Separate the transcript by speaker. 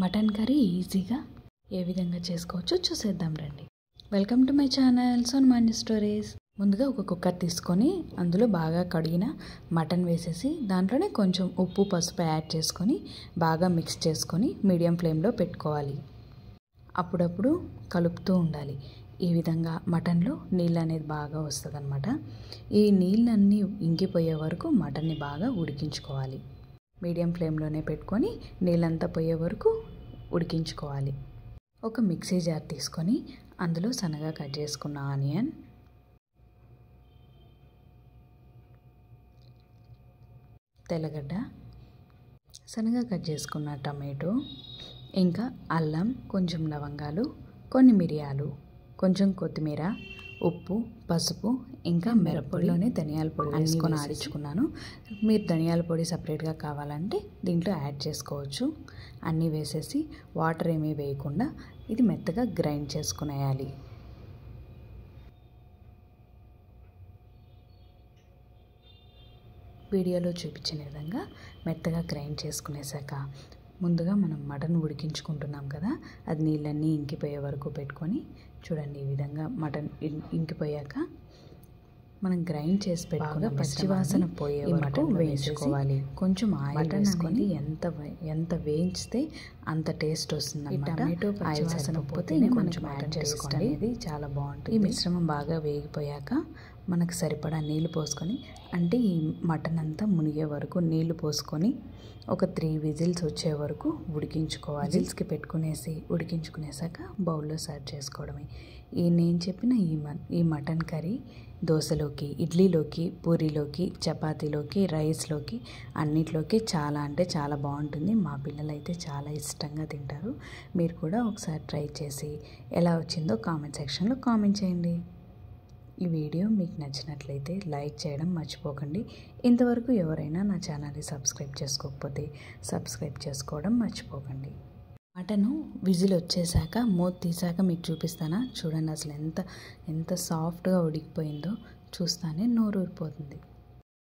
Speaker 1: Mutton curry ఈజీగా ఏ విధంగా చేసుకోవచ్చో చూసేద్దాం రండి. Welcome to my channel Sonamanya stories. ముందుగా ఒక కుక్కర్ తీసుకొని అందులో బాగా కడిగిన మటన్ వేసేసి దాంట్లోనే కొంచెం ఉప్పు పసుపు యాడ్ చేసుకొని బాగా మిక్స్ చేసుకొని మీడియం ఫ్లేమ్లో పెట్టుకోవాలి. అప్పుడప్పుడు కలుపుతూ ఉండాలి. ఈ విధంగా మటన్లో నీళ్ళు అనేది బాగా వస్తుంది అన్నమాట. ఈ నీళ్ళన్నీ ఇంకిపోయే వరకు మటన్ని బాగా ఉడికించుకోవాలి. మీడియం ఫ్లేమ్లోనే పెట్టుకొని నీళ్ళంతా పోయే వరకు ఉడికించుకోవాలి. ఒక మిక్సీ జార్ తీసుకొని అందులో సన్నగా కట్ చేసుకున్న ఆనియన్, తెల్లగడ్డ, సన్నగా కట్ చేసుకున్న టమాటో, ఇంకా అల్లం, కొంచెం లవంగాలు, కొన్ని మిరియాలు, కొంచెం కొత్తిమీర, ఉప్పు, పసుపు, ఇంకా మిరప్పొడిలోనే ధనియాల పొడి వేసుకొని ఆడించుకున్నాను. మీరు ధనియాల పొడి సపరేట్గా కావాలంటే దీంట్లో యాడ్ చేసుకోవచ్చు. అన్నీ వేసేసి వాటర్ ఏమీ వేయకుండా ఇది మెత్తగా గ్రైండ్ చేసుకునేయాలి. వీడియోలో చూపించిన విధంగా మెత్తగా గ్రైండ్ చేసుకునేసాక ముందుగా మనం మటన్ ఉడికించుకుంటున్నాం కదా, అది నీళ్ళన్నీ ఇంకిపోయే వరకు పెట్టుకొని చూడండి. ఈ విధంగా మటన్ ఇంకిపోయాక మనం గ్రైండ్ చేసి పెట్టుకున్న పచ్చివాసన పోయే వరకు వేయించుకోవాలి. కొంచెం ఆయిల్ వేసుకొని ఎంత వేయించితే అంత టేస్ట్ వస్తుంది. టమాటో పచ్చివాసన పోతే ఇంకొంచెం యాడ్ చేసుకోండి. ఇది చాలా బాగుంటుంది. ఈ మిశ్రమం బాగా వేగిపోయాక మనకు సరిపడా నీళ్ళు పోసుకొని, అంటే ఈ మటన్ అంతా మునిగే వరకు నీళ్లు పోసుకొని ఒక 3 విజిల్స్ వచ్చే వరకు ఉడికించుకోవాలి. విజిల్స్కి పెట్టుకునేసి ఉడికించుకునేసాక బౌల్లో సర్వ్ చేసుకోవడమే. నేను చెప్పిన ఈ మటన్ కర్రీ దోశలోకి, ఇడ్లీలోకి, పూరీలోకి, చపాతీలోకి, రైస్లోకి అన్నిట్లోకి చాలా అంటే చాలా బాగుంటుంది. మా పిల్లలు అయితే చాలా ఇష్టంగా తింటారు. మీరు కూడా ఒకసారి ట్రై చేసి ఎలా వచ్చిందో కామెంట్ సెక్షన్లో కామెంట్ చేయండి. ఈ వీడియో మీకు నచ్చినట్లయితే లైక్ చేయడం మర్చిపోకండి. ఇంతవరకు ఎవరైనా నా ఛానల్ని సబ్స్క్రైబ్ చేసుకోకపోతే సబ్స్క్రైబ్ చేసుకోవడం మర్చిపోకండి. మటను విజిల్ వచ్చేసాక మూత తీసాక మీకు చూపిస్తానా? చూడండి అసలు ఎంత సాఫ్ట్గా ఉడికిపోయిందో. చూస్తానే నోరు ఊరిపోతుంది.